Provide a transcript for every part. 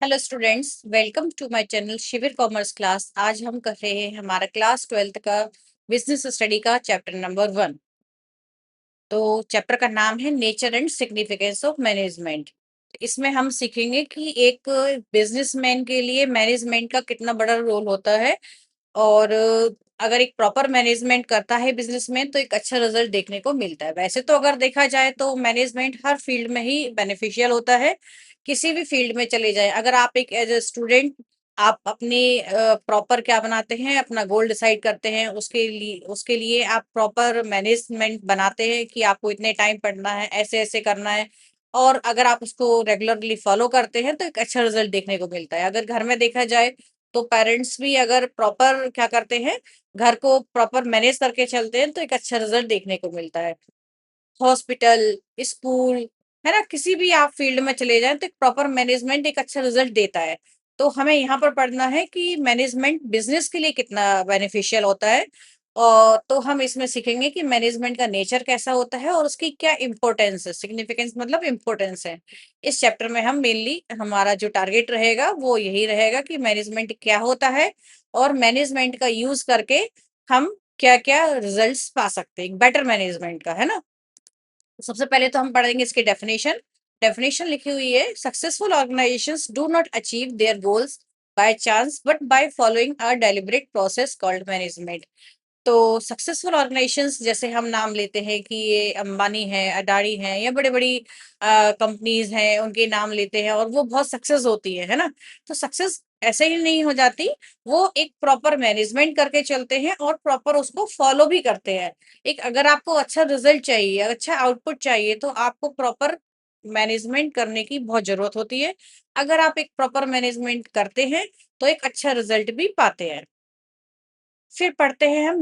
Hello students, welcome to my channel Shivir commerce class. आज हम कर रहे हैं हमारा क्लास 12th का बिजनेस स्टडी का चैप्टर नंबर 1। तो चैप्टर का नाम है nature and significance of management. इसमें हम सीखेंगे कि एक बिजनेसमैन के लिए मैनेजमेंट का कितना बड़ा रोल होता है। और अगर एक प्रॉपर मैनेजमेंट करता है बिजनेसमैन तो एक अच्छा रिजल्ट देखने को मिलता है। वैसे तो अगर देखा जाए तो मैनेजमेंट हर फील्ड में ही बेनिफिशियल होता है। किसी भी फील्ड में चले जाए, अगर आप एक एज ए स्टूडेंट आप अपनी प्रॉपर क्या बनाते हैं, अपना गोल डिसाइड करते हैं, उसके लिए आप प्रॉपर मैनेजमेंट बनाते हैं कि आपको इतने टाइम पढ़ना है, ऐसे ऐसे करना है। और अगर आप उसको रेगुलरली फॉलो करते हैं तो एक अच्छा रिजल्ट देखने को मिलता है। अगर घर में देखा जाए तो पेरेंट्स भी अगर प्रॉपर क्या करते हैं, घर को प्रॉपर मैनेज करके चलते हैं तो एक अच्छा रिजल्ट देखने को मिलता है। हॉस्पिटल, स्कूल, है ना, किसी भी आप फील्ड में चले जाएं तो एक प्रॉपर मैनेजमेंट एक अच्छा रिजल्ट देता है। तो हमें यहाँ पर पढ़ना है कि मैनेजमेंट बिजनेस के लिए कितना बेनिफिशियल होता है। और तो हम इसमें सीखेंगे कि मैनेजमेंट का नेचर कैसा होता है और उसकी क्या इंपॉर्टेंस है। सिग्निफिकेंस मतलब इंपॉर्टेंस है। इस चैप्टर में हम मेनली हमारा जो टारगेट रहेगा वो यही रहेगा कि मैनेजमेंट क्या होता है और मैनेजमेंट का यूज करके हम क्या क्या रिजल्ट्स पा सकते हैं बेटर मैनेजमेंट का, है ना। सबसे पहले तो हम पढ़ेंगे इसकी डेफिनेशन। डेफिनेशन लिखी हुई है, successful organisations do not achieve their goals by chance but by following a deliberate process called management. तो सक्सेसफुल ऑर्गेनाइजेशंस जैसे हम नाम लेते हैं कि ये अंबानी है, अडानी है, या बड़ी बड़ी कंपनीज हैं, उनके नाम लेते हैं और वो बहुत सक्सेस होती है ना। तो सक्सेस ऐसे ही नहीं हो जाती, वो एक प्रॉपर मैनेजमेंट करके चलते हैं और प्रॉपर उसको फॉलो भी करते हैं। एक अगर आपको अच्छा रिजल्ट चाहिए, अच्छा आउटपुट चाहिए तो आपको प्रॉपर मैनेजमेंट करने की बहुत जरूरत होती है। अगर आप एक प्रॉपर मैनेजमेंट करते हैं तो एक अच्छा रिजल्ट भी पाते हैं। फिर पढ़ते हैं हम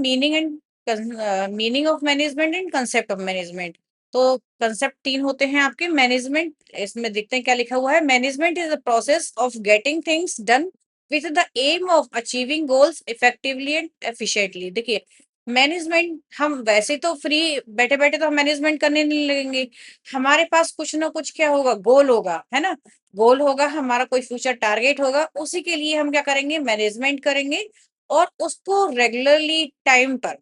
meaning of management and concept of management. तो कंसेप्ट तीन होते हैं आपके मैनेजमेंट। इसमें देखते हैं क्या लिखा हुआ है। Management is the process of getting things done with the aim of achieving goals effectively and efficiently. देखिए, मैनेजमेंट हम वैसे तो फ्री बैठे बैठे तो हम मैनेजमेंट करने नहीं लगेंगे। हमारे पास कुछ ना कुछ क्या होगा, गोल होगा, है ना। गोल होगा, हमारा कोई फ्यूचर टारगेट होगा, उसी के लिए हम क्या करेंगे, मैनेजमेंट करेंगे। और उसको रेगुलरली टाइम पर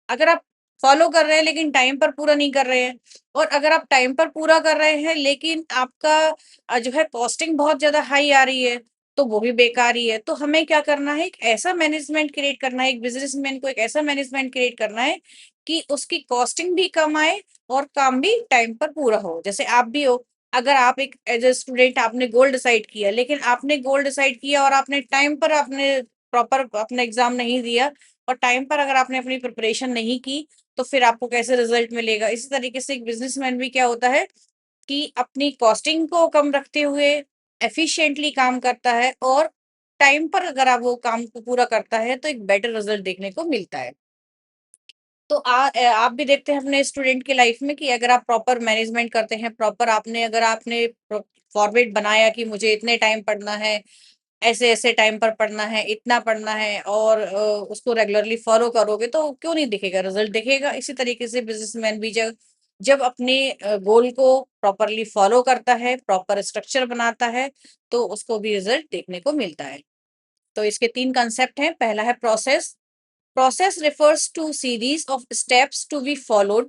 अगर आप फॉलो कर रहे हैं लेकिन टाइम पर पूरा नहीं कर रहे हैं, और अगर आप टाइम पर पूरा कर रहे हैं लेकिन आपका जो है कॉस्टिंग बहुत ज्यादा हाई आ रही है तो वो भी बेकार ही है। तो हमें क्या करना है, एक ऐसा मैनेजमेंट क्रिएट करना है, एक बिजनेसमैन को एक ऐसा मैनेजमेंट क्रिएट करना है कि उसकी कॉस्टिंग भी कम आए और काम भी टाइम पर पूरा हो। जैसे आप भी हो, अगर आप एक एज ए स्टूडेंट आपने गोल डिसाइड किया, लेकिन आपने गोल डिसाइड किया और आपने टाइम पर आपने प्रॉपर अपना एग्जाम नहीं दिया और टाइम पर अगर आपने अपनी प्रिपरेशन नहीं की तो फिर आपको कैसे रिजल्ट मिलेगा। इसी तरीके से एक बिजनेसमैन भी क्या होता है कि अपनी कॉस्टिंग को कम रखते हुए एफिशिएंटली काम करता है और टाइम पर अगर आप वो काम को पूरा करता है तो एक बेटर रिजल्ट देखने को मिलता है। तो आप भी देखते हैं अपने स्टूडेंट की लाइफ में कि अगर आप प्रॉपर मैनेजमेंट करते हैं, प्रॉपर आपने अगर आपने फॉर्मेट बनाया कि मुझे इतने टाइम पढ़ना है, ऐसे ऐसे टाइम पर पढ़ना है, इतना पढ़ना है, और उसको रेगुलरली फॉलो करोगे तो क्यों नहीं दिखेगा, रिजल्ट दिखेगा। इसी तरीके से बिजनेसमैन भी जब जब अपने गोल को प्रॉपरली फॉलो करता है, प्रॉपर स्ट्रक्चर बनाता है, तो उसको भी रिजल्ट देखने को मिलता है। तो इसके तीन कंसेप्ट हैं। पहला है process. Process refers to series of steps to be followed.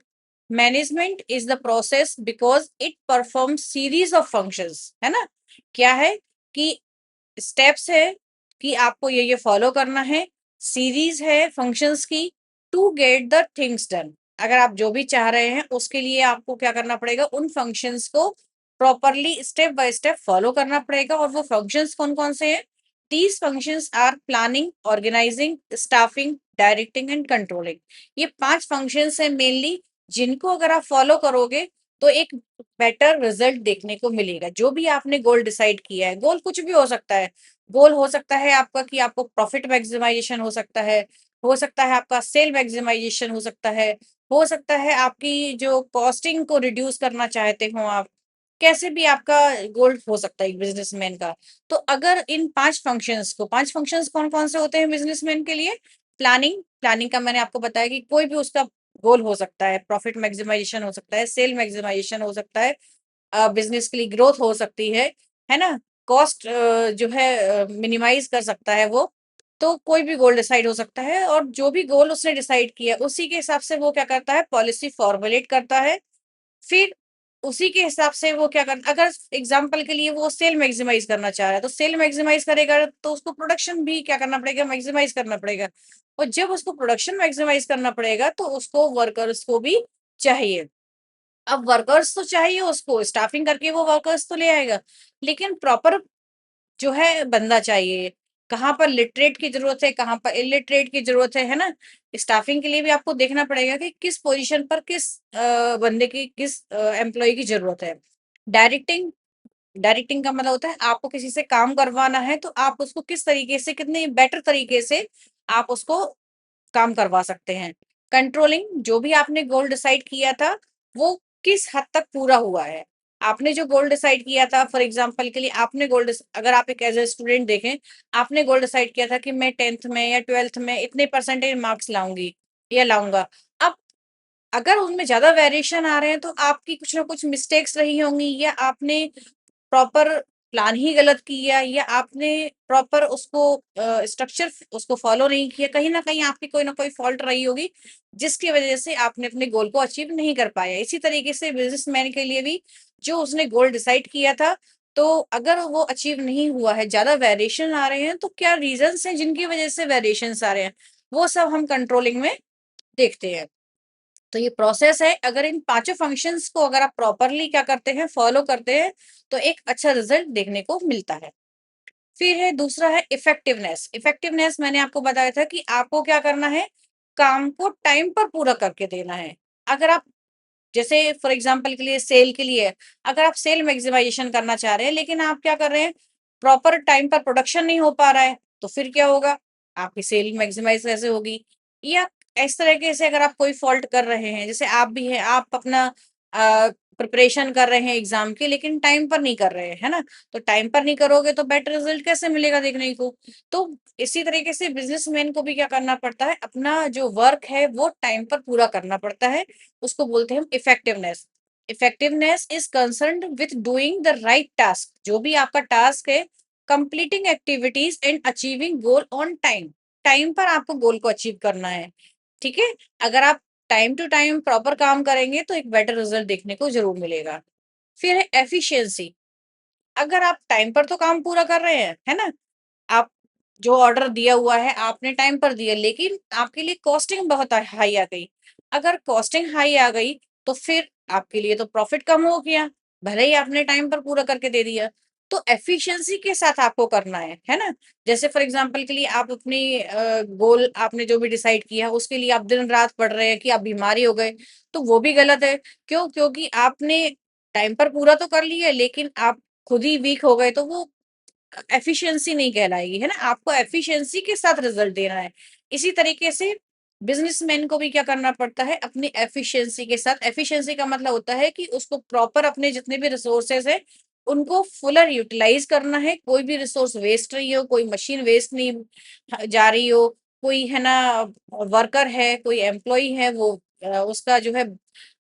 Management is the process because it performs series of functions, है ना। क्या है कि स्टेप्स है कि आपको ये फॉलो करना है, सीरीज है फंक्शंस की, to get the things done. अगर आप जो भी चाह रहे हैं उसके लिए आपको क्या करना पड़ेगा, उन फंक्शंस को properly step by step follow करना पड़ेगा। और वो फंक्शंस कौन कौन से हैं, these functions are planning, organising, staffing, directing and controlling. ये पांच फंक्शंस हैं मेनली, जिनको अगर आप फॉलो करोगे तो एक बेटर रिजल्ट देखने को मिलेगा। जो भी आपने गोल डिसाइड किया है, गोल कुछ भी हो सकता है। गोल हो सकता है आपका कि आपको प्रॉफिट मैक्सिमाइजेशन हो सकता है आपका सेल मैक्सिमाइजेशन हो सकता है आपकी जो कॉस्टिंग को रिड्यूस करना चाहते हो आप। कैसे भी आपका गोल हो सकता है एक बिजनेसमैन का। तो अगर इन पांच फंक्शंस कौन कौन से होते हैं बिजनेसमैन के लिए, प्लानिंग, प्लानिंग का मैंने आपको बताया कि कोई भी उसका गोल हो सकता है, प्रॉफिट मैक्सिमाइजेशन हो सकता है, सेल मैक्सिमाइजेशन हो सकता है, बिजनेस के लिए ग्रोथ हो सकती है ना। कॉस्ट जो है मिनिमाइज कर सकता है वो, तो कोई भी गोल डिसाइड हो सकता है, और जो भी गोल उसने डिसाइड किया उसी के हिसाब से वो क्या करता है, पॉलिसी फॉर्मुलेट करता है। फिर उसी के हिसाब से वो क्या कर, अगर एग्जाम्पल के लिए वो सेल मैक्सिमाइज करना चाह रहा है तो सेल मैक्सिमाइज करेगा, तो उसको प्रोडक्शन भी क्या करना पड़ेगा, मैक्सिमाइज करना पड़ेगा। और जब उसको प्रोडक्शन मैक्सिमाइज करना पड़ेगा तो उसको वर्कर्स को भी चाहिए। अब वर्कर्स तो चाहिए, उसको स्टाफिंग करके वो वर्कर्स तो ले आएगा, लेकिन प्रॉपर जो है बंदा चाहिए। कहाँ पर लिटरेट की जरूरत है, कहाँ पर इलिटरेट की जरूरत है ना। स्टाफिंग के लिए भी आपको देखना पड़ेगा कि किस पोजीशन पर किस बंदे की, किस एम्प्लॉय की जरूरत है। डायरेक्टिंग, डायरेक्टिंग का मतलब होता है आपको किसी से काम करवाना है तो आप उसको किस तरीके से, कितने बेटर तरीके से आप उसको काम करवा सकते हैं। कंट्रोलिंग, जो भी आपने गोल डिसाइड किया था वो किस हद तक पूरा हुआ है। आपने जो गोल डिसाइड किया था, फॉर एग्जांपल के लिए आपने अगर आप एक एज ए स्टूडेंट देखें, आपने गोल डिसाइड किया था कि मैं 10th में या 12th में इतने परसेंटेज मार्क्स लाऊंगी या लाऊंगा। अब अगर उनमें ज्यादा वेरिएशन आ रहे हैं तो आपकी कुछ ना कुछ मिस्टेक्स रही होंगी, या आपने प्रॉपर प्लान ही गलत किया, या आपने प्रॉपर उसको स्ट्रक्चर उसको फॉलो नहीं किया, कहीं ना कहीं आपकी कोई ना कोई फॉल्ट रही होगी जिसकी वजह से आपने अपने गोल को अचीव नहीं कर पाया। इसी तरीके से बिजनेसमैन के लिए भी जो उसने गोल डिसाइड किया था, तो अगर वो अचीव नहीं हुआ है, ज्यादा वेरिएशन आ रहे हैं, तो क्या रीजंस हैं जिनकी वजह से वेरिएशन आ रहे हैं, वो सब हम कंट्रोलिंग में देखते हैं। तो ये प्रोसेस है, अगर इन पांचों फंक्शंस को अगर आप प्रॉपरली क्या करते हैं, फॉलो करते हैं, तो एक अच्छा रिजल्ट देखने को मिलता है। फिर है दूसरा है इफेक्टिवनेस। इफेक्टिवनेस मैंने आपको बताया था कि आपको क्या करना है, काम को टाइम पर पूरा करके देना है। अगर आप, जैसे फॉर एग्जांपल के लिए सेल के लिए, अगर आप सेल मैक्सिमाइजेशन करना चाह रहे हैं लेकिन आप क्या कर रहे हैं, प्रॉपर टाइम पर प्रोडक्शन नहीं हो पा रहा है, तो फिर क्या होगा, आपकी सेल मैक्सिमाइज कैसे होगी। या इस तरीके से अगर आप कोई फॉल्ट कर रहे हैं, जैसे आप भी हैं, आप अपना प्रिपरेशन कर रहे हैं एग्जाम की, लेकिन टाइम पर नहीं कर रहे हैं, है ना। तो टाइम पर नहीं करोगे तो बेटर रिजल्ट कैसे मिलेगा देखने को। तो इसी तरीके से बिजनेसमैन को भी क्या करना पड़ता है, अपना जो वर्क है वो टाइम पर पूरा करना पड़ता है। उसको बोलते हैं हम effectiveness. Effectiveness is concerned with doing the right task, जो भी आपका टास्क है, completing activities and achieving goal on time. Time पर आपको गोल को अचीव करना है, ठीक है। अगर आप टाइम टू टाइम प्रॉपर काम करेंगे तो एक बेटर रिजल्ट देखने को जरूर मिलेगा। फिर है एफिशिएंसी। अगर आप टाइम पर तो काम पूरा कर रहे हैं, है ना, आप जो ऑर्डर दिया हुआ है आपने टाइम पर दिया, लेकिन आपके लिए कॉस्टिंग बहुत हाई आ गई। अगर कॉस्टिंग हाई आ गई तो फिर आपके लिए तो प्रॉफिट कम हो गया, भले ही आपने टाइम पर पूरा करके दे दिया। तो एफिशिएंसी के साथ आपको करना है ना। जैसे फॉर एग्जांपल के लिए आप अपनी गोल आपने जो भी डिसाइड किया उसके लिए आप दिन रात पढ़ रहे हैं कि आप बीमारी हो गए, तो वो भी गलत है। क्यों? क्योंकि आपने टाइम पर पूरा तो कर लिया लेकिन आप खुद ही वीक हो गए, तो वो एफिशिएंसी नहीं कहलाएगी, है ना। आपको एफिशिएंसी के साथ रिजल्ट देना है। इसी तरीके से बिजनेसमैन को भी क्या करना पड़ता है, अपनी एफिशिएंसी के साथ। एफिशिएंसी का मतलब होता है कि उसको प्रॉपर अपने जितने भी रिसोर्सेज है उनको फुलर यूटिलाइज करना है। कोई भी रिसोर्स वेस्ट नहीं हो, कोई मशीन वेस्ट नहीं जा रही हो, कोई है ना वर्कर है, कोई एम्प्लॉय है, वो उसका जो है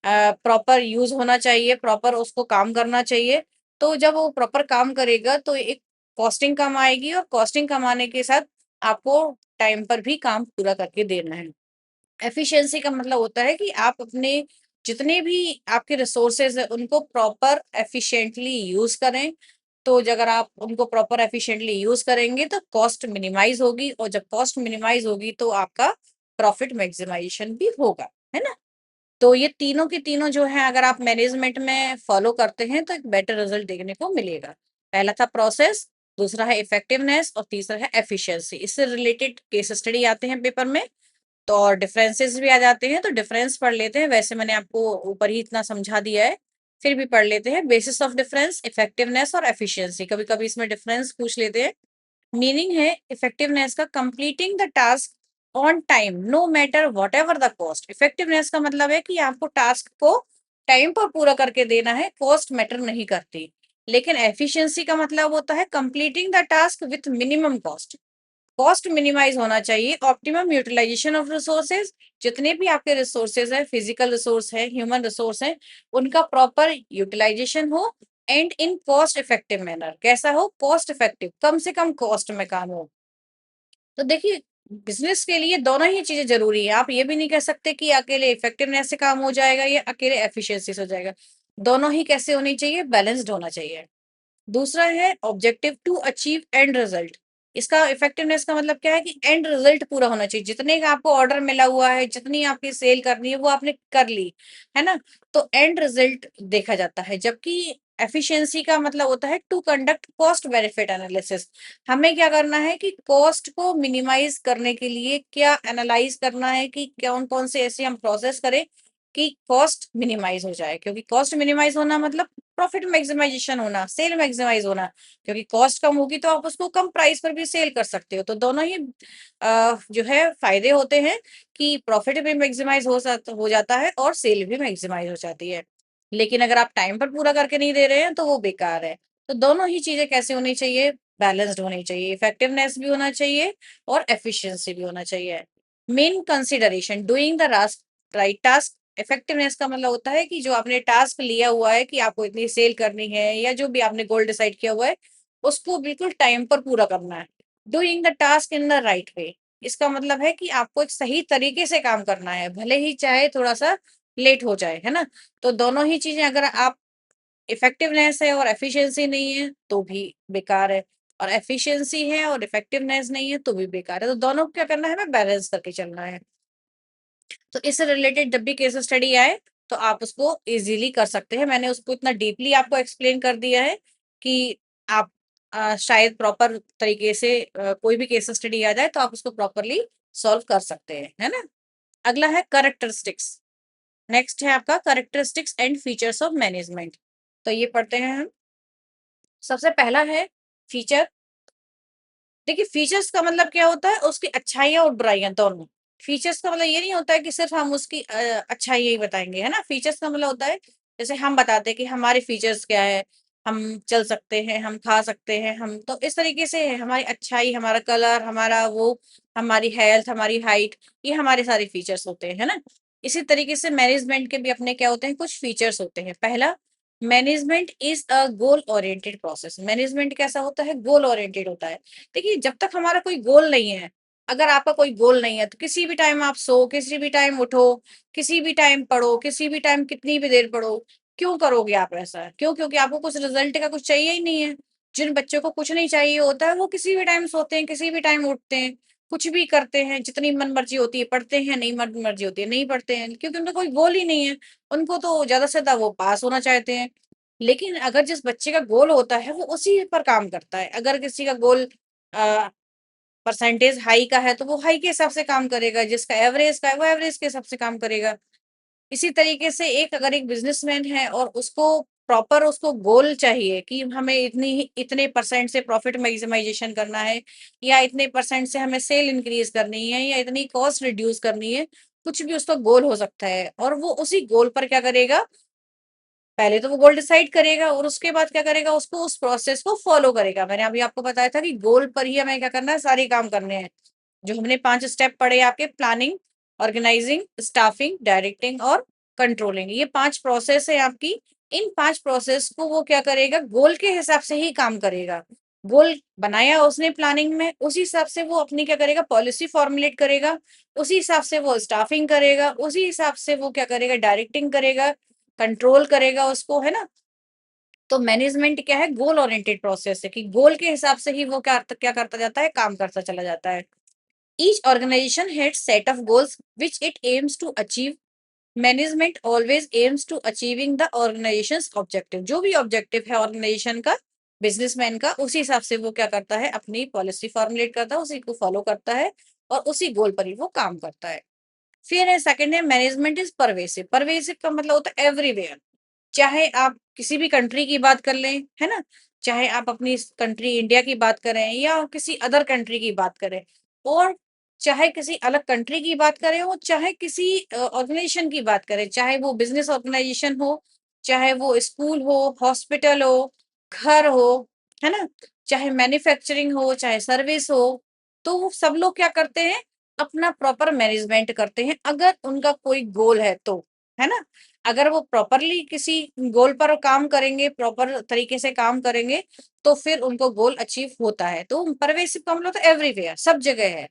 प्रॉपर यूज होना चाहिए, प्रॉपर उसको काम करना चाहिए। तो जब वो प्रॉपर काम करेगा तो एक कॉस्टिंग कम आएगी, और कॉस्टिंग कम आने के साथ आपको टाइम पर भी काम पूरा करके देना है। एफिशिएंसी का मतलब होता है कि आप अपने जितने भी आपके रिसोर्सेज है उनको प्रॉपर एफिशिएंटली यूज करें। तो अगर आप उनको प्रॉपर एफिशिएंटली यूज करेंगे तो कॉस्ट मिनिमाइज होगी, और जब कॉस्ट मिनिमाइज होगी तो आपका प्रॉफिट मैक्सिमाइजेशन भी होगा, है ना। तो ये तीनों की तीनों जो है अगर आप मैनेजमेंट में फॉलो करते हैं तो एक बेटर रिजल्ट देखने को मिलेगा। पहला था प्रोसेस, दूसरा है इफेक्टिवनेस, और तीसरा है एफिशिएंसी। इससे रिलेटेड केस स्टडी आते हैं पेपर में, तो और डिफरेंसेस भी आ जाते हैं, तो डिफरेंस पढ़ लेते हैं। वैसे मैंने आपको ऊपर ही इतना समझा दिया है, फिर भी पढ़ लेते हैं। बेसिस ऑफ डिफरेंस, इफेक्टिवनेस और एफिशिएंसी। कभी कभी इसमें डिफरेंस पूछ लेते हैं। मीनिंग है इफेक्टिवनेस का, completing the task on time no matter whatever the cost. Effectiveness का मतलब है कि आपको टास्क को टाइम पर पूरा करके देना है, कॉस्ट मैटर नहीं करती। लेकिन एफिशिएंसी का मतलब होता है completing the task with minimum cost. Cost minimise होना चाहिए, ऑप्टिमम यूटिलाइजेशन ऑफ रिसोर्सेज। जितने भी आपके रिसोर्सेज है, फिजिकल रिसोर्स है, ह्यूमन रिसोर्स है, उनका प्रॉपर यूटिलाइजेशन हो, and in cost effective manner. कैसा हो? कॉस्ट इफेक्टिव, कम से कम कॉस्ट में काम हो। तो देखिए, बिजनेस के लिए दोनों ही चीजें जरूरी है। आप ये भी नहीं कह सकते कि अकेले इफेक्टिवनेस से काम हो जाएगा या अकेले एफिशिएंसी से हो जाएगा। दोनों ही कैसे होनी चाहिए? बैलेंस्ड होना चाहिए। दूसरा है objective to achieve end result. इसका इफेक्टिवनेस का मतलब क्या है कि एंड रिजल्ट पूरा होना चाहिए। जितने का आपको ऑर्डर मिला हुआ है, जितनी आपकी सेल करनी है, वो आपने कर ली, है ना? तो एंड रिजल्ट देखा जाता है। जबकि एफिशिएंसी का मतलब होता है to conduct cost benefit analysis. हमें क्या करना है कि कॉस्ट को मिनिमाइज करने के लिए क्या एनालाइज करना है कि कौन कौन से ऐसे हम प्रोसेस करें कि कॉस्ट मिनिमाइज हो जाए। क्योंकि कॉस्ट मिनिमाइज होना मतलब प्रॉफिट मैक्सिमाइजेशन होना, सेल मैक्सिमाइज होना। क्योंकि कॉस्ट कम होगी तो आप उसको कम प्राइस पर भी सेल कर सकते हो। तो दोनों ही जो है फायदे होते हैं कि प्रॉफिट भी मैक्सिमाइज हो जाता है और सेल भी मैक्सिमाइज हो जाती है। लेकिन अगर आप टाइम पर पूरा करके नहीं दे रहे हैं तो वो बेकार है। तो दोनों ही चीजें कैसे होनी चाहिए? बैलेंस्ड होनी चाहिए। इफेक्टिवनेस भी होना चाहिए और एफिशिएंसी भी होना चाहिए। Main consideration doing the right task. Effectiveness का मतलब होता है कि जो आपने टास्क लिया हुआ है कि आपको इतनी सेल करनी है या जो भी आपने गोल डिसाइड किया हुआ है, उसको बिल्कुल टाइम पर पूरा करना है। Doing the task in the right way, इसका मतलब है कि आपको एक सही तरीके से काम करना है, भले ही चाहे थोड़ा सा लेट हो जाए, है ना? तो दोनों ही चीजें, अगर आप इफेक्टिवनेस है और एफिशिएंसी नहीं है तो भी बेकार है, और एफिशिएंसी है और इफेक्टिवनेस नहीं है तो भी बेकार है। तो दोनों को क्या करना है? हमें बैलेंस करके चलना है। तो इससे रिलेटेड जब भी केस स्टडी आए तो आप उसको इजीली कर सकते हैं। मैंने उसको इतना डीपली आपको एक्सप्लेन कर दिया है कि आप शायद प्रॉपर तरीके से कोई भी केस स्टडी आ जाए तो आप उसको प्रॉपरली सॉल्व कर सकते हैं, है ना? अगला है करेक्टरिस्टिक्स। नेक्स्ट है आपका characteristics and features of management. तो ये पढ़ते हैं हम। सबसे पहला है फीचर। देखिए, फीचर्स का मतलब क्या होता है? उसकी अच्छाइयाँ और बुराइयाँ दोनों। फीचर्स का मतलब ये नहीं होता है कि सिर्फ हम उसकी अच्छाइयाँ ही बताएंगे, है ना? फीचर्स का मतलब होता है जैसे हम बताते हैं कि हमारे फीचर्स क्या है। हम चल सकते हैं, हम खा सकते हैं, हम तो इस तरीके से है। हमारी अच्छाई, हमारा कलर, हमारा वो, हमारी हेल्थ, हमारी हाइट, ये हमारे सारे फीचर्स होते हैं, है ना? इसी तरीके से मैनेजमेंट के भी अपने क्या होते हैं? कुछ फीचर्स होते हैं। पहला, management is a goal oriented process. Management कैसा होता है? गोल ओरिएंटेड होता है। देखिए, जब तक हमारा कोई गोल नहीं है, अगर आपका कोई गोल नहीं है तो किसी भी टाइम आप सो, किसी भी टाइम उठो, किसी भी टाइम पढ़ो, किसी भी टाइम कितनी भी देर पढ़ो, क्यों करोगे आप ऐसा? क्यों? क्योंकि आपको कुछ रिजल्ट का कुछ चाहिए ही नहीं है। जिन बच्चों को कुछ नहीं चाहिए होता है वो किसी भी टाइम सोते हैं, किसी भी टाइम उठते हैं, कुछ भी करते हैं, जितनी मन मर्जी होती है पढ़ते हैं, नहीं मन मर्जी होती है नहीं पढ़ते हैं, क्योंकि उनका कोई गोल ही नहीं है। उनको तो ज्यादा से ज्यादा वो पास होना चाहते हैं। लेकिन अगर जिस बच्चे का गोल होता है वो उसी पर काम करता है। अगर किसी का गोल परसेंटेज हाई का है तो वो हाई के हिसाब से काम करेगा, जिसका एवरेज का है वो एवरेज के हिसाब से काम करेगा। इसी तरीके से एक अगर एक बिजनेसमैन है और उसको प्रॉपर उसको गोल चाहिए कि हमें इतने परसेंट से प्रॉफिट मैक्सिमाइजेशन करना है, या इतने परसेंट से हमें सेल इंक्रीज करनी है, या इतनी कॉस्ट रिड्यूस करनी है, कुछ भी उसका गोल हो सकता है, और वो उसी गोल पर क्या करेगा? पहले तो वो गोल डिसाइड करेगा और उसके बाद क्या करेगा? उसको उस प्रोसेस को फॉलो करेगा। मैंने अभी आपको बताया था कि गोल पर ही हमें क्या करना है? सारे काम करने हैं। जो हमने 5 स्टेप पढ़े आपके, प्लानिंग, ऑर्गेनाइजिंग, स्टाफिंग, डायरेक्टिंग और कंट्रोलिंग, ये 5 प्रोसेस है आपकी। इन 5 प्रोसेस को वो क्या करेगा? गोल के हिसाब से ही काम करेगा। गोल बनाया उसने प्लानिंग में, उसी हिसाब से वो अपनी क्या करेगा? पॉलिसी फॉर्मुलेट करेगा, उसी हिसाब से वो स्टाफिंग करेगा, उसी हिसाब से वो क्या करेगा? डायरेक्टिंग करेगा, कंट्रोल करेगा उसको, है ना? तो मैनेजमेंट क्या है? गोल ओरिएंटेड प्रोसेस है कि गोल के हिसाब से ही वो क्या करता जाता है? काम करता चला जाता है। Each organization has set of goals which it aims to achieve. Management always aims to achieving the organization's objective. जो भी ऑब्जेक्टिव है ऑर्गेनाइजेशन का, बिजनेसमैन का, उसी हिसाब से वो क्या करता है? अपनी पॉलिसी फॉर्मुलेट करता है, उसी को फॉलो करता है और उसी गोल पर ही वो काम करता है। फिर है सेकंड है मैनेजमेंट इज परवेसिव। परवेसिव का मतलब होता है एवरीवेयर। चाहे आप किसी भी कंट्री की बात कर लें, है ना? चाहे आप अपनी कंट्री इंडिया की बात करें या किसी अदर कंट्री की बात करें, और चाहे किसी अलग कंट्री की बात करें और चाहे किसी ऑर्गेनाइजेशन की बात करें, चाहे वो बिजनेस ऑर्गेनाइजेशन हो, चाहे वो स्कूल हो, हॉस्पिटल हो, घर हो, है ना? चाहे मैन्युफैक्चरिंग हो, चाहे सर्विस हो, तो वो सब लोग क्या करते हैं? अपना प्रॉपर मैनेजमेंट करते हैं, अगर उनका कोई गोल है तो, है ना? अगर वो प्रॉपरली किसी गोल पर काम करेंगे, प्रॉपर तरीके से काम करेंगे, तो फिर उनको गोल अचीव होता है। तो परवेसिव का मतलब तो एवरीवेयर, सब जगह है।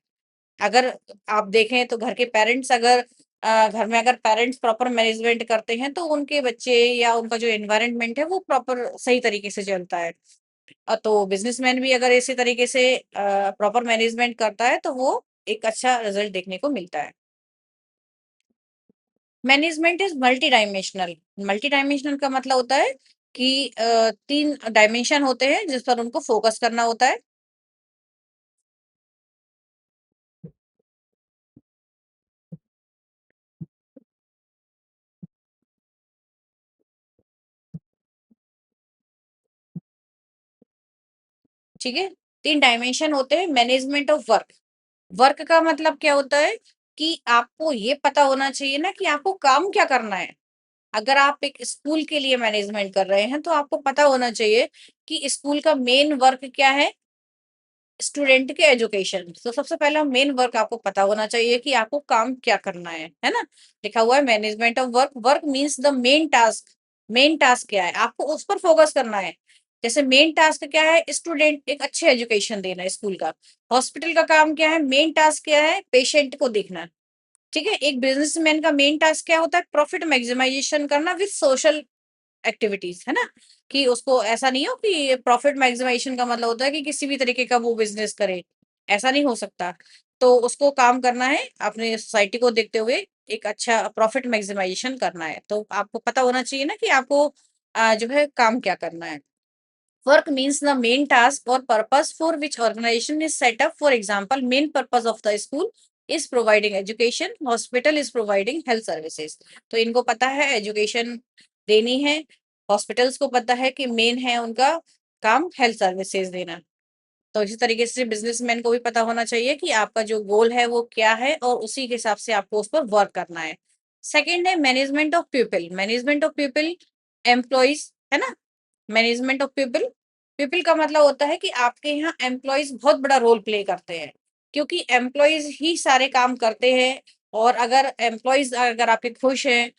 अगर आप देखें तो घर के पेरेंट्स अगर घर में अगर पेरेंट्स प्रॉपर मैनेजमेंट करते हैं, तो उनके बच्चे या उनका जो एनवायरनमेंट है वो प्रॉपर सही तरीके से चलता है। तो बिजनेसमैन भी अगर इसी तरीके से प्रॉपर मैनेजमेंट करता है, तो वो एक अच्छा रिजल्ट देखने को मिलता है। Management is multi dimensional. Multi dimensional का मतलब होता है कि 3 डायमेंशन होते हैं जिस पर उनको फोकस करना होता है। ठीक है? 3 डायमेंशन होते हैं मैनेजमेंट ऑफ वर्क। वर्क का मतलब क्या होता है कि आपको ये पता होना चाहिए ना कि आपको काम क्या करना है। अगर आप एक स्कूल के लिए मैनेजमेंट कर रहे हैं, तो आपको पता होना चाहिए कि स्कूल का मेन वर्क क्या है, स्टूडेंट के एजुकेशन। तो सबसे पहला मेन वर्क आपको पता होना चाहिए कि आपको काम क्या करना है ना? लिखा हुआ है management of work. Work means the main task. Main task क्या है, आपको उस पर फोकस करना है। जैसे मेन टास्क क्या है, स्टूडेंट एक अच्छे एजुकेशन देना है स्कूल का। हॉस्पिटल का काम क्या है, मेन टास्क क्या है, पेशेंट को देखना। ठीक है? एक बिजनेसमैन का मेन टास्क क्या होता है, प्रॉफिट मैक्सिमाइजेशन करना विद सोशल एक्टिविटीज, है ना? कि उसको ऐसा नहीं हो कि प्रॉफिट मैक्सिमाइजेशन का मतलब होता है कि किसी भी तरीके का वो बिजनेस करे, ऐसा नहीं हो सकता। तो उसको काम करना है अपने सोसाइटी को देखते हुए, एक अच्छा प्रॉफिट मैक्सिमाइजेशन करना है। तो आपको पता होना चाहिए ना कि आपको जो है काम क्या करना है। Work means the main task or purpose for which organization is set up. For example, main purpose of the school is providing education, hospital is providing health services. तो इनको पता है एजुकेशन देनी है, हॉस्पिटल्स को पता है कि मेन है उनका काम हेल्थ सर्विसेज देना। तो इसी तरीके से बिजनेसमैन को भी पता होना चाहिए कि आपका जो गोल है वो क्या है, और उसी के हिसाब से आपको उस पर वर्क करना है। सेकेंड है management of people. Management of people, employees, है ना? मैनेजमेंट ऑफ पीपल, पीपल का मतलब होता है कि आपके यहाँ एम्प्लॉयज बहुत बड़ा रोल प्ले करते हैं, क्योंकि एम्प्लॉयज ही सारे काम करते हैं। और अगर एम्प्लॉयज अगर आपके खुश हैं,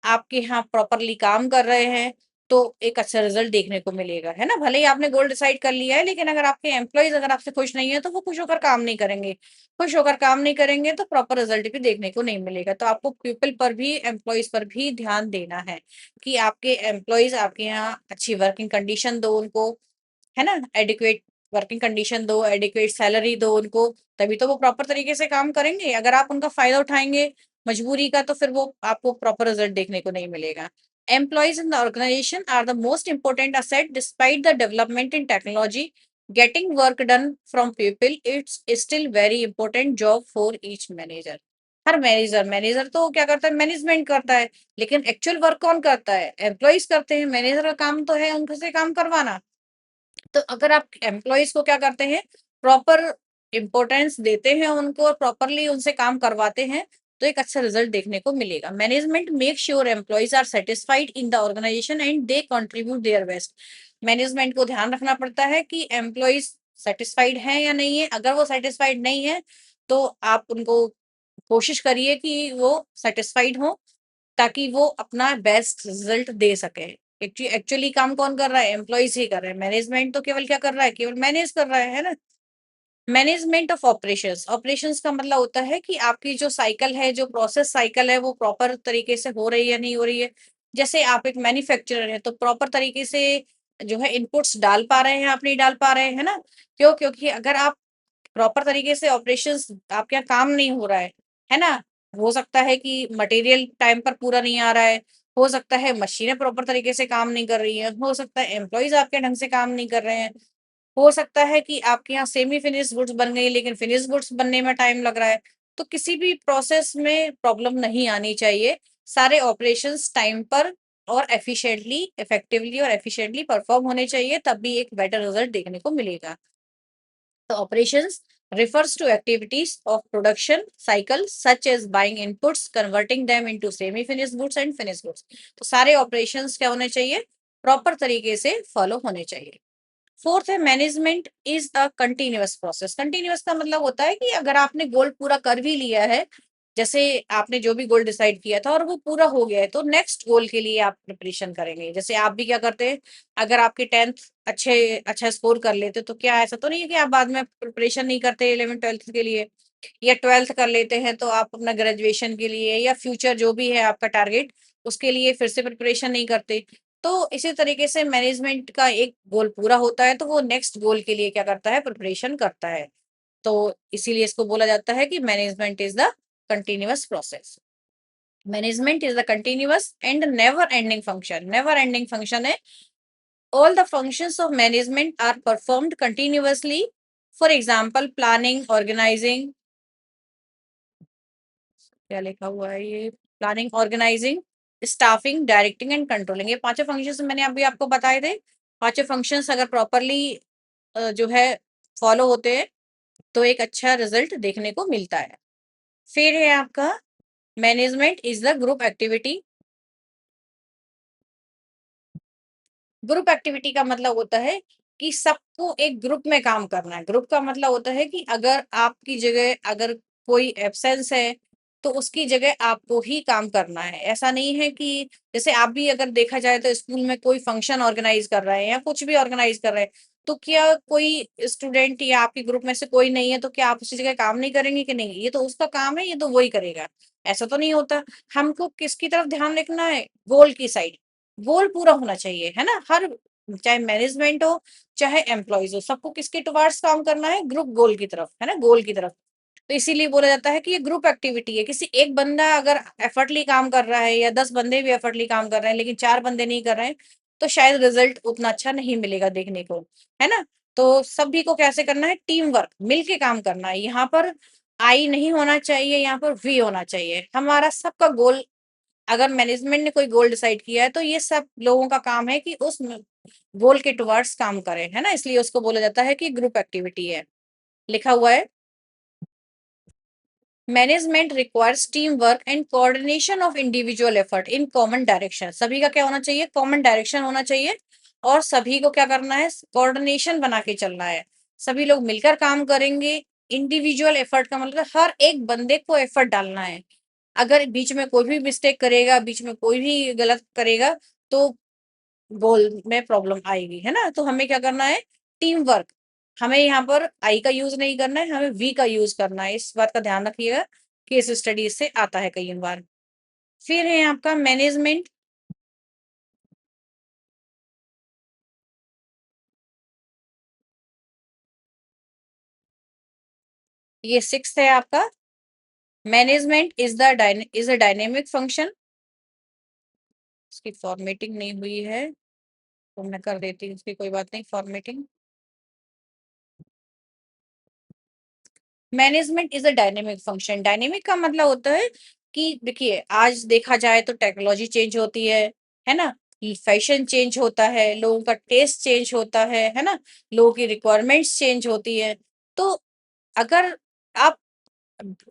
आपके यहाँ प्रॉपरली काम कर रहे हैं, तो एक अच्छा रिजल्ट देखने को मिलेगा, है ना? भले ही आपने गोल डिसाइड कर लिया है, लेकिन अगर आपके एम्प्लॉयज अगर आपसे खुश नहीं है, तो वो खुश होकर काम नहीं करेंगे। खुश होकर काम नहीं करेंगे तो प्रॉपर रिजल्ट भी देखने को नहीं मिलेगा। तो आपको पीपल पर भी, एम्प्लॉयज पर भी ध्यान देना है कि आपके एम्प्लॉयज आपके यहाँ अच्छी वर्किंग कंडीशन दो उनको, है ना? एडिक्वेट वर्किंग कंडीशन दो, एडिक्वेट सैलरी दो उनको, तभी तो वो प्रॉपर तरीके से काम करेंगे। अगर आप उनका फायदा उठाएंगे मजबूरी का, तो फिर वो आपको प्रॉपर रिजल्ट देखने को नहीं मिलेगा। Employees in the organization are the most important asset despite the development in technology. Getting work done from people, it's still very important job for each manager. Her manager manager तो क्या करता है, management करता है, लेकिन actual work कौन करता है, एम्प्लॉयज करते हैं। मैनेजर का काम तो है उनसे काम करवाना। तो अगर आप एम्प्लॉयज को क्या करते हैं, प्रॉपर इंपॉर्टेंस देते हैं उनको और प्रॉपरली उनसे काम करवाते हैं, तो एक अच्छा रिजल्ट देखने को मिलेगा। Management make sure employees are satisfied in the organisation and they contribute their best. Management को ध्यान रखना पड़ता है कि एम्प्लॉयज सेटिस्फाइड हैं या नहीं है। अगर वो सेटिस्फाइड नहीं है, तो आप उनको कोशिश करिए कि वो सेटिस्फाइड हो, ताकि वो अपना बेस्ट रिजल्ट दे सके। एक्चुअली काम कौन कर रहा है, एम्प्लॉयज ही कर रहे हैं। मैनेजमेंट तो केवल क्या कर रहा है, केवल मैनेज कर रहा है ना? Management of operations. ऑपरेशंस का मतलब होता है कि आपकी जो साइकिल है, जो प्रोसेस साइकिल है, वो प्रॉपर तरीके से हो रही है नहीं हो रही है। जैसे आप एक मैन्युफैक्चरर है, तो प्रॉपर तरीके से जो है इनपुट्स डाल पा रहे हैं, आप नहीं डाल पा रहे हैं ना? क्यों? क्योंकि अगर आप प्रॉपर तरीके से ऑपरेशंस, आपके यहाँ काम नहीं हो रहा है ना? हो सकता है कि मटेरियल टाइम पर पूरा नहीं आ रहा है, हो सकता है मशीनें प्रॉपर तरीके से काम नहीं कर रही हैं, हो सकता है एम्प्लॉइज आपके ढंग से काम नहीं कर रहे हैं, हो सकता है कि आपके यहाँ सेमी फिनिश गुड्स बन गई, लेकिन फिनिश गुड्स बनने में टाइम लग रहा है। तो किसी भी प्रोसेस में प्रॉब्लम नहीं आनी चाहिए। सारे ऑपरेशंस टाइम पर और एफिशिएंटली, इफेक्टिवली और एफिशिएंटली परफॉर्म होने चाहिए, तब भी एक बेटर रिजल्ट देखने को मिलेगा। The operations refers to activities of production cycle such as buying inputs, converting them into semi-finished goods and finished goods. तो सारे operations क्या होने चाहिए, प्रॉपर तरीके से फॉलो होने चाहिए। फोर्थ है management is a continuous process. Continuous का मतलब होता है कि अगर आपने गोल पूरा कर भी लिया है, जैसे आपने जो भी गोल डिसाइड किया था और वो पूरा हो गया है, तो नेक्स्ट गोल के लिए आप प्रिपरेशन करेंगे। जैसे आप भी क्या करते हैं, अगर आपके 10th अच्छा स्कोर कर लेते तो क्या ऐसा तो नहीं है कि आप बाद में प्रिपरेशन नहीं करते 11th 12th के लिए, या 12th कर लेते हैं तो आप अपना ग्रेजुएशन के लिए या फ्यूचर जो भी है आपका टारगेट, उसके लिए फिर से प्रिपरेशन नहीं करते। तो इसी तरीके से मैनेजमेंट का एक गोल पूरा होता है तो वो नेक्स्ट गोल के लिए क्या करता है, प्रिपरेशन करता है। तो इसीलिए इसको बोला जाता है कि management is the continuous process. Management is the continuous and never ending function. Never ending function है। All the functions of management are performed continuously. For example planning, organising, क्या लिखा हुआ है ये, planning, organising, staffing, directing and controlling, ये पांचों functions मैंने अभी आपको बताए थे। पांचों फंक्शंस अगर प्रॉपरली जो है फॉलो होते हैं तो एक अच्छा रिजल्ट देखने को मिलता है। फिर है आपका management is the group activity. Group activity का मतलब होता है कि सबको एक ग्रुप में काम करना है। ग्रुप का मतलब होता है कि अगर आपकी जगह अगर कोई एब्सेंस है तो उसकी जगह आपको ही काम करना है। ऐसा नहीं है कि जैसे आप भी अगर देखा जाए तो स्कूल में कोई फंक्शन ऑर्गेनाइज कर रहे हैं या कुछ भी ऑर्गेनाइज कर रहे हैं, तो क्या कोई स्टूडेंट या आपके ग्रुप में से कोई नहीं है तो क्या आप उसी जगह काम नहीं करेंगे कि नहीं, ये तो उसका काम है, ये तो वही करेगा, ऐसा तो नहीं होता। हमको किसकी तरफ ध्यान रखना है, गोल की साइड। गोल पूरा होना चाहिए, है ना। हर चाहे मैनेजमेंट हो चाहे एम्प्लॉयज हो, सबको किसके टुवार्ड्स काम करना है, ग्रुप गोल की तरफ, है ना, गोल की तरफ। तो इसीलिए बोला जाता है कि ये ग्रुप एक्टिविटी है। किसी एक बंदा अगर एफर्टली काम कर रहा है या 10 बंदे भी एफर्टली काम कर रहे हैं लेकिन 4 बंदे नहीं कर रहे हैं, तो शायद रिजल्ट उतना अच्छा नहीं मिलेगा देखने को, है ना। तो सभी को कैसे करना है, टीम वर्क, मिलके काम करना है। यहाँ पर आई नहीं होना चाहिए, यहाँ पर वी होना चाहिए। हमारा सबका गोल, अगर मैनेजमेंट ने कोई गोल डिसाइड किया है तो ये सब लोगों का काम है कि उस गोल के टुवर्ड्स काम करें, है ना। इसलिए उसको बोला जाता है कि ग्रुप एक्टिविटी है। लिखा हुआ है management requires team work and coordination of individual effort in common direction. सभी का क्या होना चाहिए, कॉमन डायरेक्शन होना चाहिए, और सभी को क्या करना है, कोऑर्डिनेशन बना के चलना है। सभी लोग मिलकर काम करेंगे। इंडिविजुअल एफर्ट का मतलब हर एक बंदे को एफर्ट डालना है। अगर बीच में कोई भी मिस्टेक करेगा, बीच में कोई भी गलत करेगा, तो गोल में प्रॉब्लम आएगी, है ना। तो हमें क्या करना है, टीम वर्क। हमें यहाँ पर आई का यूज नहीं करना है, हमें वी का यूज करना है। इस बात का ध्यान रखिएगा, केस स्टडी से आता है कई बार। फिर है आपका मैनेजमेंट, ये 6th है आपका। Management is a dynamic function. इसकी फॉर्मेटिंग नहीं हुई है तो मैं कर देती हूँ, इसकी कोई बात नहीं, formatting. Management is a dynamic function. Dynamic का मतलब होता है कि देखिए, आज देखा जाए तो टेक्नोलॉजी चेंज होती है ना, फैशन चेंज होता है, लोगों का टेस्ट चेंज होता है ना, लोगों की रिक्वायरमेंट्स चेंज होती है। तो अगर आप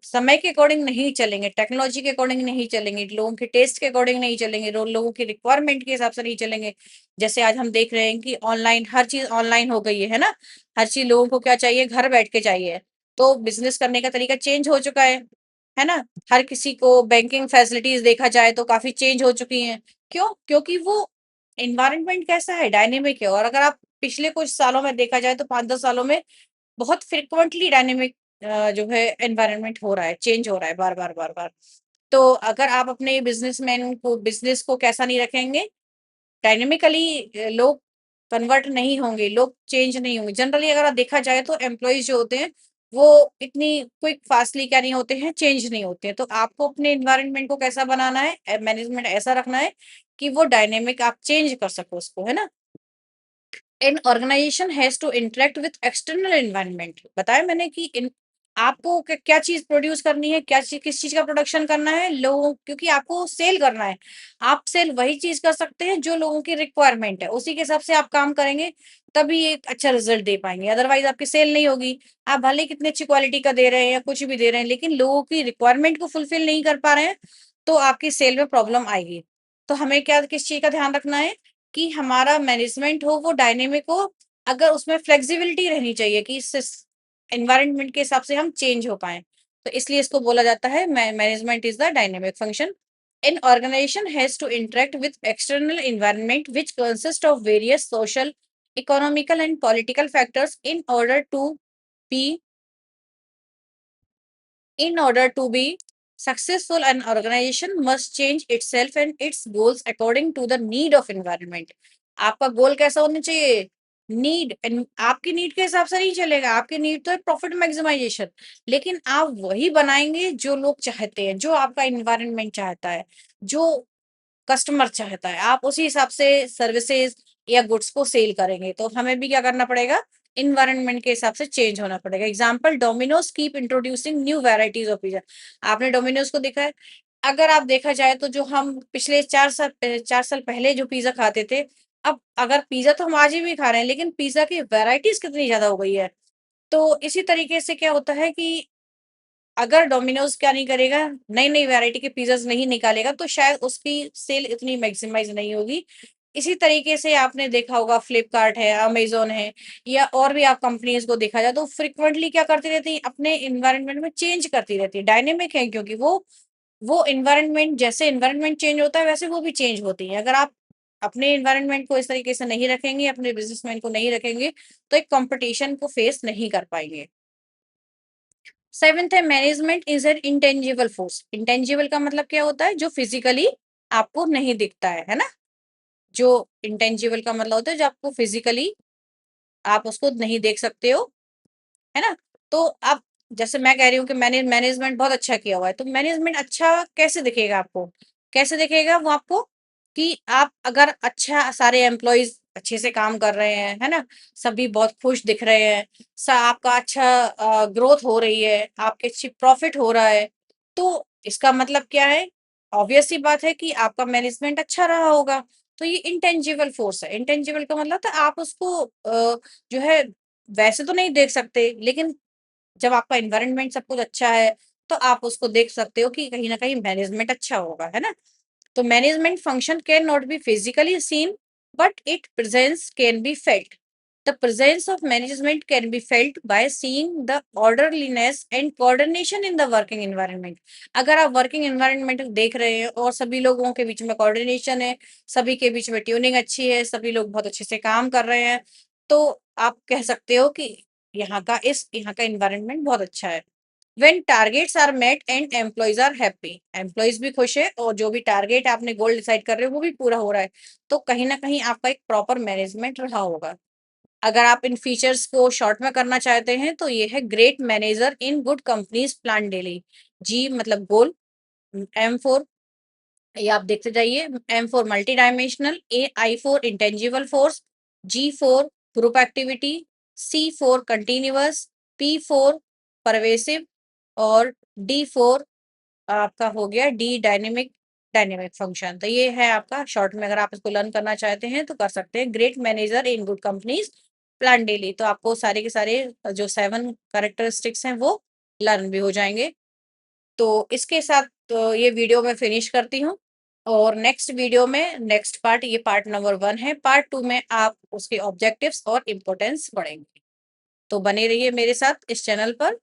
समय के अकॉर्डिंग नहीं चलेंगे, टेक्नोलॉजी के अकॉर्डिंग नहीं चलेंगे, लोगों के टेस्ट के अकॉर्डिंग नहीं चलेंगे, लोगों की रिक्वायरमेंट के हिसाब से नहीं चलेंगे। जैसे आज हम देख रहे हैं कि ऑनलाइन हर चीज ऑनलाइन हो गई है ना। हर चीज लोगों को क्या चाहिए, घर बैठ के चाहिए। तो बिजनेस करने का तरीका चेंज हो चुका है ना। हर किसी को बैंकिंग फैसिलिटीज देखा जाए तो काफी चेंज हो चुकी हैं। क्यों, क्योंकि वो इन्वायरमेंट कैसा है, डायनेमिक है। और अगर आप पिछले कुछ सालों में देखा जाए तो 5-10 सालों में बहुत फ्रिक्वेंटली डायनेमिक जो है एनवायरनमेंट हो रहा है, चेंज हो रहा है बार बार बार बार। तो अगर आप अपने बिजनेसमैन को, बिजनेस को कैसा नहीं रखेंगे, डायनेमिकली, लोग कन्वर्ट नहीं होंगे, लोग चेंज नहीं होंगे। जनरली अगर आप देखा जाए तो एम्प्लॉयज जो होते हैं वो इतनी क्विक फास्टली क्या नहीं होते हैं, चेंज नहीं होते हैं। तो आपको अपने एनवायरनमेंट को कैसा बनाना है, मैनेजमेंट ऐसा रखना है कि वो डायनेमिक, आप चेंज कर सको उसको, है ना। An organisation has to interact with external environment. बताया मैंने कि आपको क्या चीज प्रोड्यूस करनी है, क्या चीज, किस चीज का प्रोडक्शन करना है, लोगों, क्योंकि आपको सेल करना है। आप सेल वही चीज कर सकते हैं जो लोगों की रिक्वायरमेंट है, उसी के हिसाब से आप काम करेंगे, तभी एक अच्छा रिजल्ट दे पाएंगे। अदरवाइज आपकी सेल नहीं होगी। आप भले कितनी अच्छी क्वालिटी का दे रहे हैं या कुछ भी दे रहे हैं, लेकिन लोगों की रिक्वायरमेंट को फुलफिल नहीं कर पा रहे हैं, तो आपकी सेल में प्रॉब्लम आएगी। तो हमें क्या, किस चीज का ध्यान रखना है कि हमारा मैनेजमेंट हो वो डायनेमिक हो। अगर उसमें फ्लेक्सिबिलिटी रहनी चाहिए कि इस एनवायरनमेंट के हिसाब से हम चेंज हो पाए। तो इसलिए इसको बोला जाता है management is the dynamic function. An organization has to interact with external environment which consists of various social, economical and political factors be in order to be successful. An organization must change itself and its goals according to the need of environment. आपका गोल कैसा होना चाहिए? Need, आपकी need के हिसाब से नहीं चलेगा। आपकी नीड तो है प्रॉफिट मैक्सिमाइजेशन, लेकिन आप वही बनाएंगे जो लोग चाहते हैं, जो आपका इन्वायरमेंट चाहता है, जो कस्टमर चाहता है, आप उसी हिसाब से सर्विसेज या गुड्स को सेल करेंगे। तो हमें भी क्या करना पड़ेगा? इन्वायरमेंट के हिसाब से चेंज होना पड़ेगा। Example, Domino's keep introducing new varieties of pizza. आपने डोमिनोज को देखा है? अगर आप देखा जाए तो जो हम पिछले 4 साल पहले जो पिज्जा खाते थे, अब अगर पिज्जा तो हम आज भी खा रहे हैं, लेकिन पिज्जा की वेराइटीज कितनी ज्यादा हो गई है। तो इसी तरीके से क्या होता है कि अगर डोमिनोज क्या नहीं करेगा, नई नई वैरायटी के पिज्जाज नहीं निकालेगा, तो शायद उसकी सेल इतनी मैक्सिमाइज नहीं होगी। इसी तरीके से आपने देखा होगा, फ्लिपकार्ट है, अमेजोन है, या और भी आप कंपनीज को देखा जाए तो फ्रिक्वेंटली क्या करती रहती है, अपने इन्वायरमेंट में चेंज करती रहती है। डायनेमिक है, क्योंकि वो इन्वायरमेंट, जैसे इन्वायरमेंट चेंज होता है वैसे वो भी चेंज होती है। अगर आप अपने इन्वायरमेंट को इस तरीके से नहीं रखेंगे, अपने बिजनेसमैन को नहीं रखेंगे, तो एक कंपटीशन को फेस नहीं कर पाएंगे। सेवेंथ है, management is an intangible force. Intangible का मतलब क्या होता है? जो फिजिकली आपको नहीं दिखता है ना। जो इंटेंजिबल का मतलब होता है जो आपको फिजिकली आप उसको नहीं देख सकते हो, है ना। तो आप, जैसे मैं कह रही हूँ कि मैंने मैनेजमेंट बहुत अच्छा किया हुआ है, तो मैनेजमेंट अच्छा कैसे दिखेगा आपको? कैसे दिखेगा वो आपको? कि आप अगर अच्छा, सारे एम्प्लॉयज अच्छे से काम कर रहे हैं, है ना, सभी बहुत खुश दिख रहे हैं, आपका अच्छा ग्रोथ हो रही है, आपके अच्छी प्रॉफिट हो रहा है, तो इसका मतलब क्या है? ऑब्वियस सी बात है कि आपका मैनेजमेंट अच्छा रहा होगा। तो ये इंटेंजिबल फोर्स है। इंटेंजिबल का मतलब था आप उसको जो है वैसे तो नहीं देख सकते, लेकिन जब आपका एनवायरनमेंट सब कुछ अच्छा है, तो आप उसको देख सकते हो कि कहीं ना कहीं मैनेजमेंट अच्छा होगा, है ना। तो management function can not be physically seen, but it presence can be felt. The presence of management can be felt by seeing the orderliness and coordination in the working environment. अगर आप working environment देख रहे हैं और सभी लोगों के बीच में कोऑर्डिनेशन है, सभी के बीच में ट्यूनिंग अच्छी है, सभी लोग बहुत अच्छे से काम कर रहे हैं, तो आप कह सकते हो कि यहाँ का एनवायरनमेंट बहुत अच्छा है। When targets are met and employees are happy, employees भी खुश है और जो भी टारगेट आपने गोल डिसाइड कर रहे हो वो भी पूरा हो रहा है, तो कहीं ना कहीं आपका एक प्रॉपर मैनेजमेंट रहा होगा। अगर आप इन फीचर्स को शॉर्ट में करना चाहते हैं तो ये है great manager in good companies plan daily. G मतलब गोल, M4 ये आप देखते जाइए, M4 multi dimensional, I4 intangible force, G4 group activity, C4 continuous, P4 pervasive, और D4 आपका हो गया डी डायनेमिक, डायनेमिक फंक्शन। तो ये है आपका शॉर्ट में, अगर आप इसको लर्न करना चाहते हैं तो कर सकते हैं। Great manager in good companies plan daily, तो आपको सारे के सारे जो 7 कैरेक्टरिस्टिक्स हैं वो लर्न भी हो जाएंगे। तो इसके साथ तो ये वीडियो मैं फिनिश करती हूँ, और नेक्स्ट वीडियो में नेक्स्ट पार्ट, ये पार्ट नंबर 1 है, पार्ट 2 में आप उसके ऑब्जेक्टिव्स और इम्पोर्टेंस पढ़ेंगे। तो बने रहिए मेरे साथ इस चैनल पर।